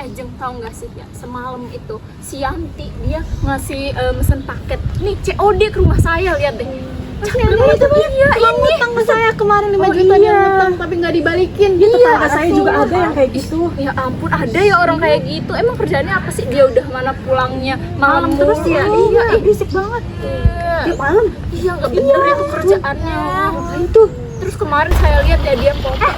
Ajeng, tahu nggak sih ya, semalam itu si Yanti dia ngasih mesen paket nih COD ke rumah saya, lihat deh. Cakep banget itu, iya Tukang ini. ngutang ke saya kemarin 5 Oh, juta iya. dia ngutang tapi nggak dibalikin gitu. Iya, Tante saya juga ada yang kayak gitu. Ya ampun, ada ya orang kayak gitu. Emang kerjaannya apa sih? Dia udah mana pulangnya malam terus ya? Iya, berisik banget. iya. Tiap malam. Iya, nggak bener itu kerjaannya. Ngapain tuh? Terus kemarin saya lihat ya dia foto.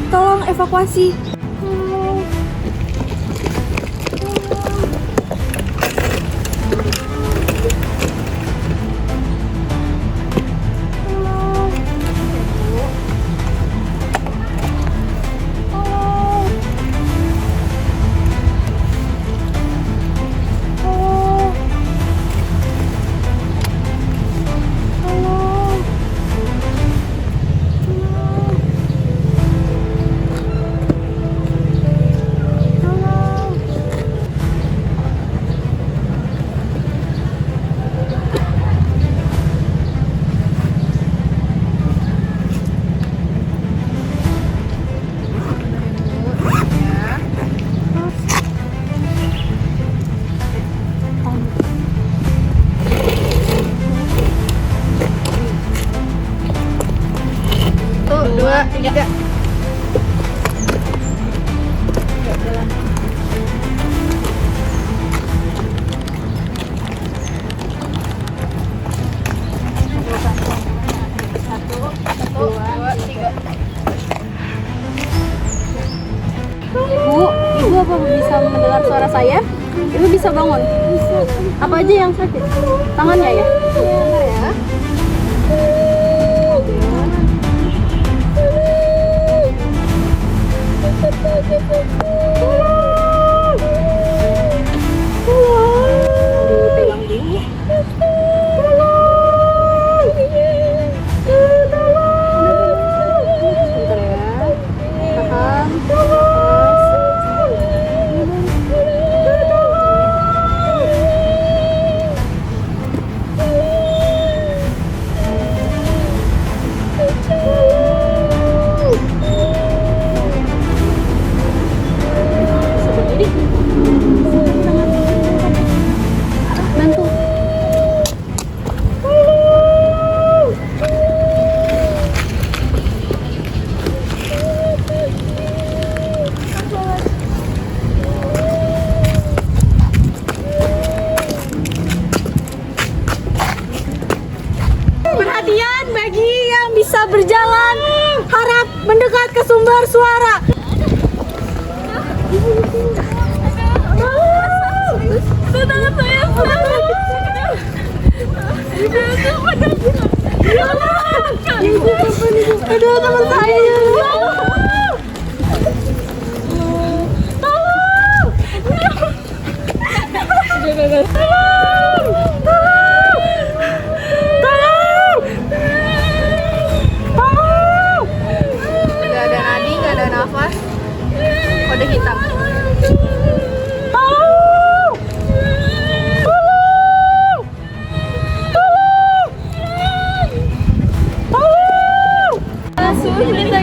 Tolong evakuasi. Tuh, 2, 3. Ibu apa bisa mendengar suara saya? Ibu bisa bangun? Bisa. Apa aja yang sakit? Tangannya ya? Iya, ya. Dipegang dulu. Sebentar ya. Tahan. Bantu. Perhatian bagi yang bisa berjalan, harap mendekat ke sumber suara. Tangan saya. Aduh, teman saya. Gak ada nadi, gak ada nafas. Kode hitam. Langsung kita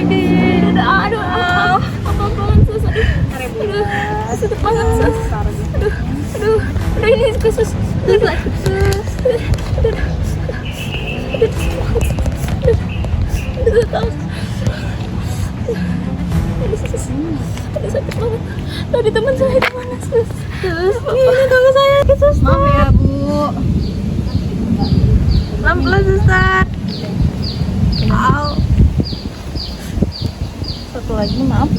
sakit banget sus. Aduh, ini sus. Aduh, sakit banget. Tadi teman saya di mana sus? Ini tolong saya sus. Maaf ya Bu. Pelan-pelan suster. Satu lagi maaf.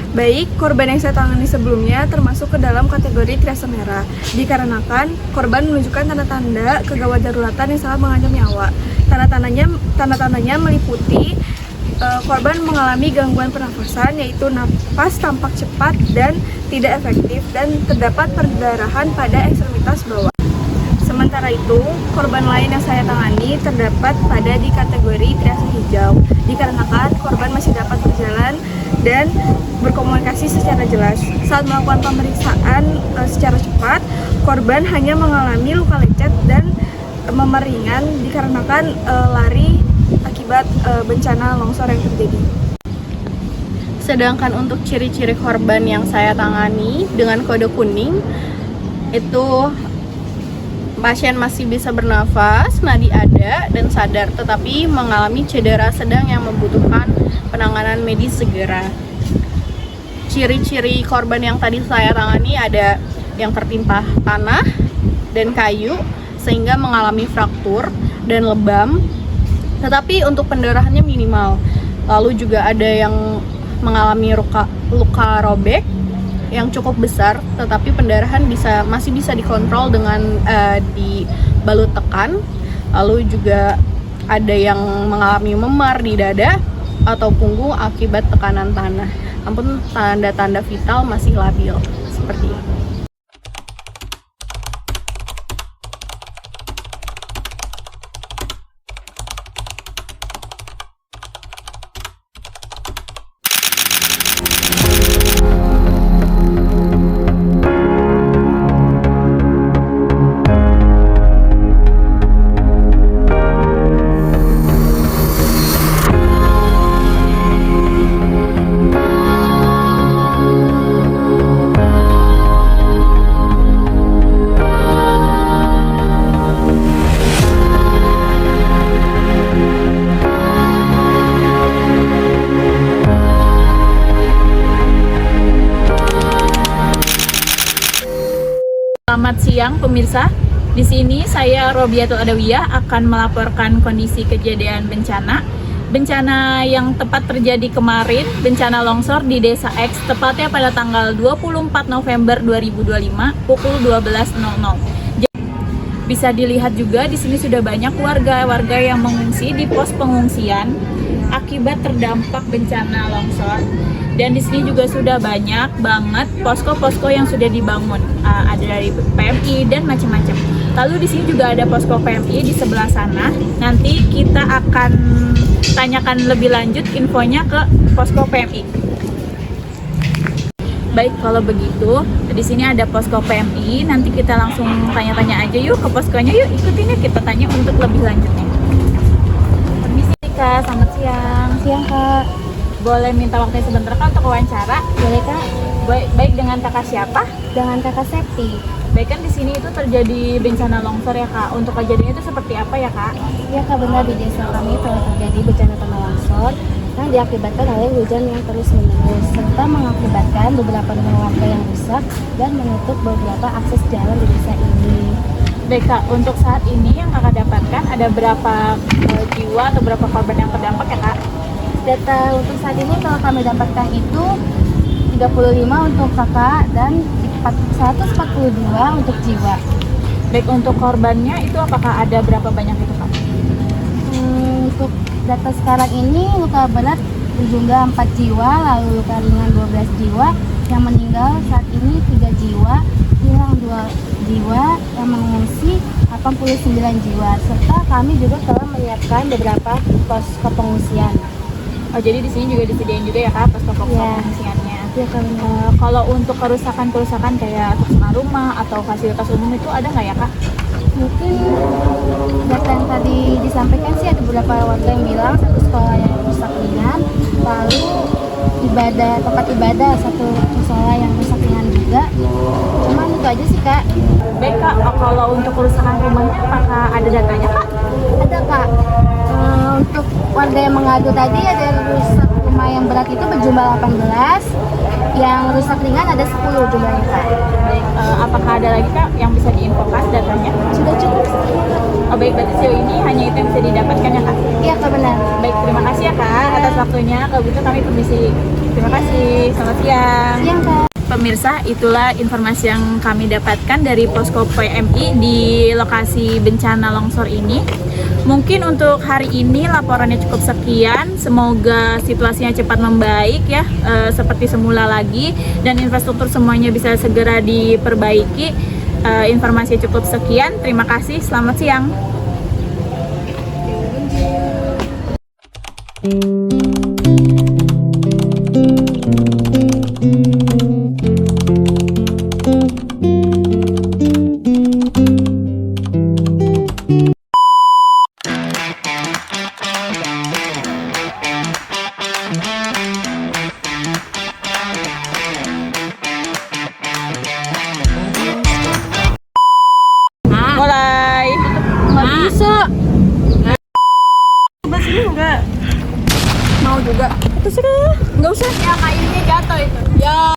Baik, korban yang saya tangani sebelumnya termasuk ke dalam kategori triase merah, dikarenakan korban menunjukkan tanda-tanda kegawat daruratan yang sangat mengancam nyawa. Tanda-tandanya meliputi korban mengalami gangguan pernafasan, yaitu napas tampak cepat dan tidak efektif, dan terdapat perdarahan pada ekstremitas bawah. Sementara itu, korban lain yang saya tangani terdapat pada di kategori triase hijau, dikarenakan korban masih dapat berjalan dan berkomunikasi secara jelas. Saat melakukan pemeriksaan secara cepat, korban hanya mengalami luka lecet dan memar ringan dikarenakan lari akibat bencana longsor yang terjadi. Sedangkan untuk ciri-ciri korban yang saya tangani dengan kode kuning itu pasien masih bisa bernafas, nadi ada, dan sadar, tetapi mengalami cedera sedang yang membutuhkan penanganan medis segera. Ciri-ciri korban yang tadi saya tangani ada yang tertimpa tanah dan kayu sehingga mengalami fraktur dan lebam, tetapi untuk pendarahannya minimal. Lalu juga ada yang mengalami luka robek yang cukup besar, tetapi pendarahan masih bisa dikontrol dengan dibalut tekan. Lalu juga ada yang mengalami memar di dada atau punggung akibat tekanan tanah. Namun tanda-tanda vital masih labil seperti ini. Selamat siang pemirsa. Di sini saya Robiatul Adawiyah akan melaporkan kondisi kejadian bencana yang tepat terjadi kemarin, bencana longsor di Desa X, tepatnya pada tanggal 24 November 2025 pukul 12.00. Bisa dilihat juga di sini sudah banyak warga yang mengungsi di pos pengungsian akibat terdampak bencana longsor. Dan di sini juga sudah banyak banget posko-posko yang sudah dibangun, ada dari PMI dan macam-macam. Lalu di sini juga ada posko PMI di sebelah sana. Nanti kita akan tanyakan lebih lanjut infonya ke posko PMI. Baik, kalau begitu di sini ada posko PMI. Nanti kita langsung tanya-tanya aja yuk ke poskonya. Yuk ikutin ya, kita tanya untuk lebih lanjutnya. Permisi Kak, selamat siang. Siang Kak. Boleh minta waktunya sebentar Kak untuk wawancara? Boleh Kak? Baik, dengan kakak siapa? Dengan Kakak Septi. Baik, kan di sini itu terjadi bencana longsor ya Kak. Untuk kejadiannya itu seperti apa ya Kak? Ya Kak, benar, di desa kami telah terjadi bencana tanah longsor yang diakibatkan oleh hujan yang terus-menerus serta mengakibatkan beberapa rumah warga yang rusak dan menutup beberapa akses jalan di desa ini. Baik Kak, untuk saat ini yang Kakak dapatkan ada berapa jiwa atau berapa korban yang terdampak ya Kak? Data untuk saat ini kalau kami dapatkan itu 35 untuk kakak dan 142 untuk jiwa. Baik, untuk korbannya itu apakah ada berapa banyak itu Kak? Untuk data sekarang ini luka berat berjumlah 4 jiwa, lalu luka ringan 12 jiwa, yang meninggal saat ini 3 jiwa, hilang 2 jiwa, yang mengungsi 89 jiwa, serta kami juga telah menyiapkan beberapa posko pengungsian. Oh, jadi di sini juga disediain juga ya Kak posko pengungsiannya. Ya, kalau untuk kerusakan kayak rumah atau fasilitas umum itu ada nggak ya Kak? mungkin data yang tadi disampaikan sih ada beberapa warga yang bilang satu sekolah yang rusak ringan, lalu tempat ibadah satu sekolah yang rusak ringan juga. juga. Cuman itu aja sih Kak. Baik Kak, kalau untuk kerusakan rumahnya apakah ada datanya Kak? Ada Kak. Untuk warga yang mengadu tadi ada rusak rumah yang berat itu berjumlah 18, yang rusak ringan ada 10 jumlahnya Kak. Baik, apakah ada lagi Kak yang bisa diinfokan datanya? Sudah cukup sekian Kak. Oh, baik, berarti sejauh ini hanya itu yang bisa didapatkan ya Kak? Iya Kak, benar. Baik, terima kasih ya Kak atas waktunya. Kalau gitu kami permisi. Terima kasih. Selamat siang. Siang Kak. Pemirsa, itulah informasi yang kami dapatkan dari Posko PMI di lokasi bencana longsor ini. Mungkin untuk hari ini laporannya cukup sekian. Semoga situasinya cepat membaik ya, seperti semula lagi, dan infrastruktur semuanya bisa segera diperbaiki. Informasi cukup sekian. Terima kasih. Selamat siang. Mulai. Nggak bisa. Mau juga. Terserah. Nggak usah. Ya, kayunya jatuh itu. Ya.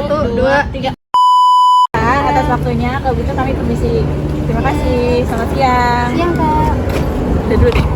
Satu, dua, tiga. Atas waktunya, kalau gitu kami permisi. Terima kasih. Selamat siang. Siang Kak. Udah dulu deh.